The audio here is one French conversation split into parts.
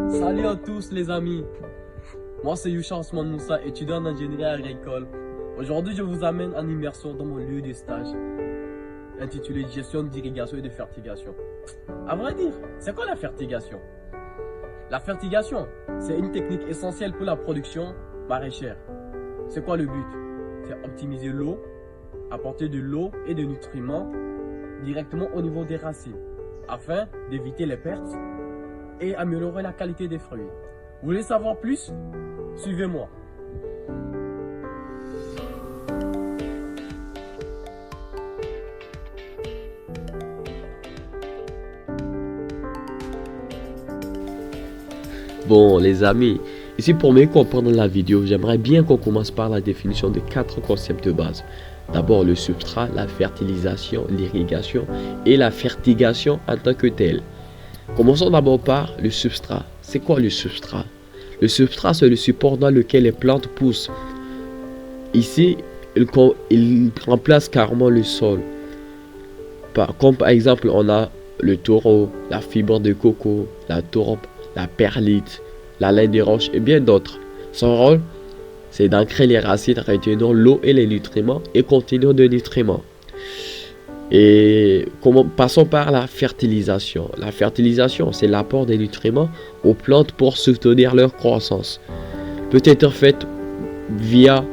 Salut à tous les amis, moi c'est Yusha Osman Moussa, étudiant en ingénierie agricole. Aujourd'hui je vous amène en immersion dans mon lieu de stage intitulé gestion d'irrigation et de fertigation. À vrai dire, c'est quoi la fertigation? La fertigation, c'est une technique essentielle pour la production maraîchère. C'est quoi le but? C'est optimiser l'eau, apporter de l'eau et des nutriments directement au niveau des racines afin d'éviter les pertes et améliorer la qualité des fruits. Vous voulez savoir plus? Suivez-moi. Bon les amis, ici pour mieux comprendre la vidéo, j'aimerais bien qu'on commence par la définition des 4 concepts de base. D'abord le substrat, la fertilisation, l'irrigation et la fertigation en tant que telle. Commençons d'abord par le substrat. C'est quoi le substrat? Le substrat, c'est le support dans lequel les plantes poussent. Ici, il remplace carrément le sol. Comme par exemple, on a le taureau, la fibre de coco, la tourbe, la perlite, la laine des roches et bien d'autres. Son rôle, c'est d'ancrer les racines retenant l'eau et les nutriments et contenant de nutriments. Et passons par la fertilisation. La fertilisation, c'est l'apport des nutriments aux plantes pour soutenir leur croissance. Peut être faite via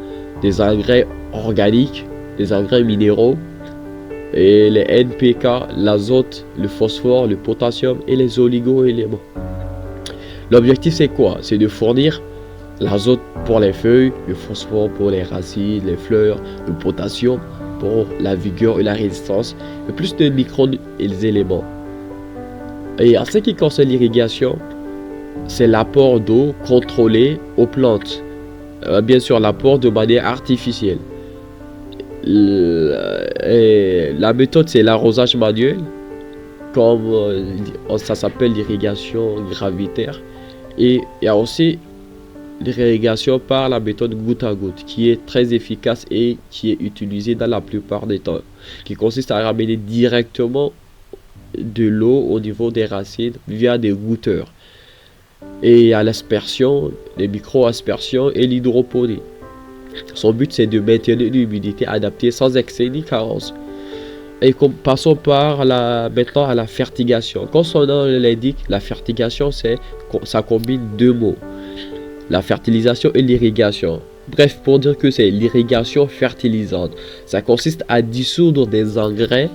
des engrais organiques, des engrais minéraux, et les NPK, l'azote, le phosphore, le potassium et les oligo-éléments. L'objectif c'est quoi? C'est de fournir l'azote pour les feuilles, le phosphore pour les racines, les fleurs, le potassium pour la vigueur et la résistance, et plus de micro-éléments. Et en ce qui concerne l'irrigation, c'est l'apport d'eau contrôlé aux plantes. Bien sûr, l'apport de manière artificielle. Et la méthode, c'est l'arrosage manuel, comme ça s'appelle l'irrigation gravitaire. Et il y a aussi l'irrigation par la méthode goutte à goutte qui est très efficace et qui est utilisée dans la plupart des temps, qui consiste à ramener directement de l'eau au niveau des racines via des goutteurs, et à l'aspersion, les micro-aspersions et l'hydroponie. Son but c'est de maintenir une humidité adaptée sans excès ni carence. Et passons maintenant à la fertigation. Comme son nom l'indique, la fertigation ça combine deux mots, la fertilisation et l'irrigation. Bref, pour dire que c'est l'irrigation fertilisante. Ça consiste à dissoudre des engrais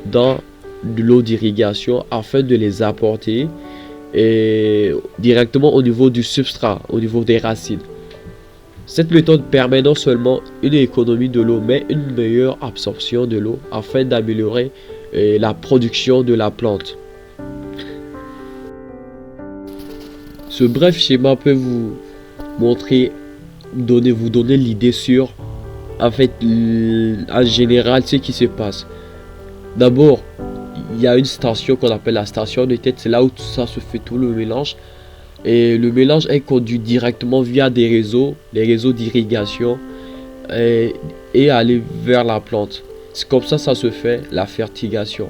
dans de l'eau d'irrigation afin de les apporter directement au niveau du substrat, au niveau des racines. Cette méthode permet non seulement une économie de l'eau, mais une meilleure absorption de l'eau afin d'améliorer la production de la plante. Ce bref schéma peut vous montrer, vous donner l'idée sur en général ce qui se passe. D'abord, il y a une station qu'on appelle la station de tête, c'est là où tout ça se fait, tout le mélange. Et le mélange est conduit directement via des réseaux, les réseaux d'irrigation, et aller vers la plante. C'est comme ça se fait la fertigation.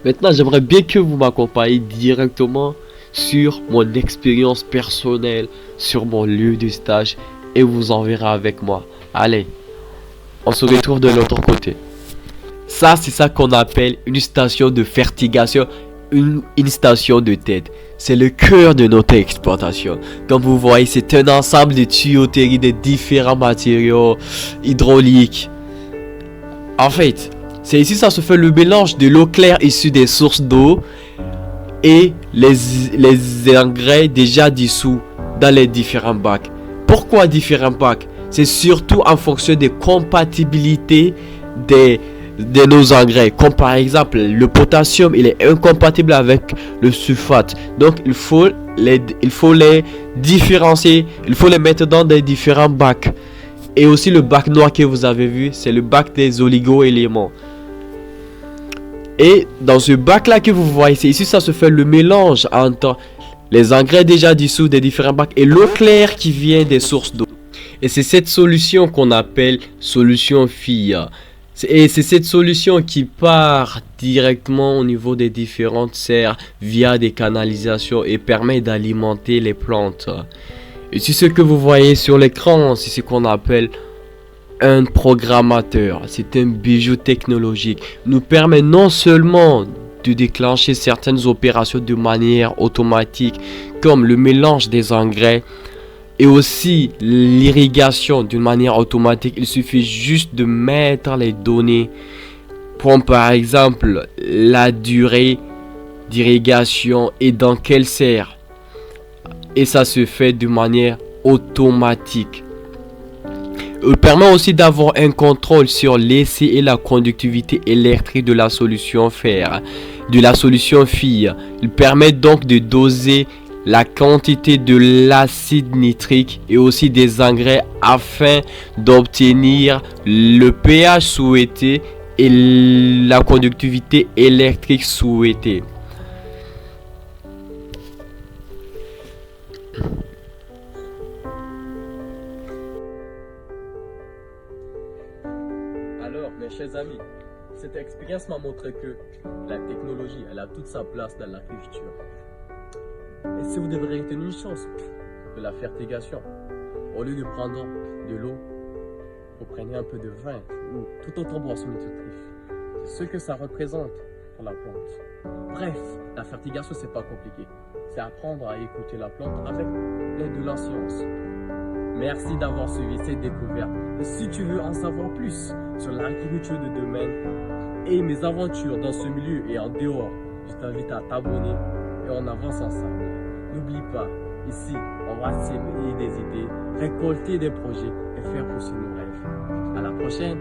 Maintenant, j'aimerais bien que vous m'accompagniez directement sur mon expérience personnelle, sur mon lieu de stage, et vous en verrez avec moi. Allez, on se retrouve de l'autre côté. Ça, c'est ça qu'on appelle une station de fertigation, une station de tête. C'est le cœur de notre exploitation. Comme vous voyez, c'est un ensemble de tuyauteries de différents matériaux hydrauliques. En fait, c'est ici ça se fait le mélange de l'eau claire issue des sources d'eau et les engrais déjà dissous dans les différents bacs. Pourquoi différents bacs? C'est surtout en fonction des compatibilités de nos engrais. Comme par exemple, le potassium, il est incompatible avec le sulfate. Donc, il faut les différencier. Il faut les mettre dans des différents bacs. Et aussi, le bac noir que vous avez vu, c'est le bac des oligo-éléments. Et dans ce bac-là que vous voyez, c'est ici ça se fait le mélange entre les engrais déjà dissous des différents bacs et l'eau claire qui vient des sources d'eau. Et c'est cette solution qu'on appelle solution FIA. Et c'est cette solution qui part directement au niveau des différentes serres via des canalisations et permet d'alimenter les plantes. Et c'est ce que vous voyez sur l'écran, c'est ce qu'on appelle un programmateur. C'est un bijou technologique. Nous permet non seulement de déclencher certaines opérations de manière automatique, comme le mélange des engrais, et aussi l'irrigation d'une manière automatique. Il suffit juste de mettre les données, comme par exemple la durée d'irrigation et dans quelle serre. Et ça se fait de manière automatique. Il permet aussi d'avoir un contrôle sur l'essai et la conductivité électrique de la solution fer, de la solution fille. Il permet donc de doser la quantité de l'acide nitrique et aussi des engrais afin d'obtenir le pH souhaité et la conductivité électrique souhaitée. Alors, mes chers amis, cette expérience m'a montré que la technologie, elle a toute sa place dans l'agriculture. Et si vous devrez retenir une chose de la fertigation, au lieu de prendre de l'eau, vous prenez un peu de vin ou tout autre boisson nutritive. C'est ce que ça représente pour la plante. Bref, la fertigation, c'est pas compliqué. C'est apprendre à écouter la plante avec l'aide de la science. Merci d'avoir suivi cette découverte. Et si tu veux en savoir plus sur l'agriculture de domaine et mes aventures dans ce milieu et en dehors, je t'invite à t'abonner et on avance ensemble. N'oublie pas, ici, on va s'éveiller des idées, récolter des projets et faire pousser nos rêves. À la prochaine!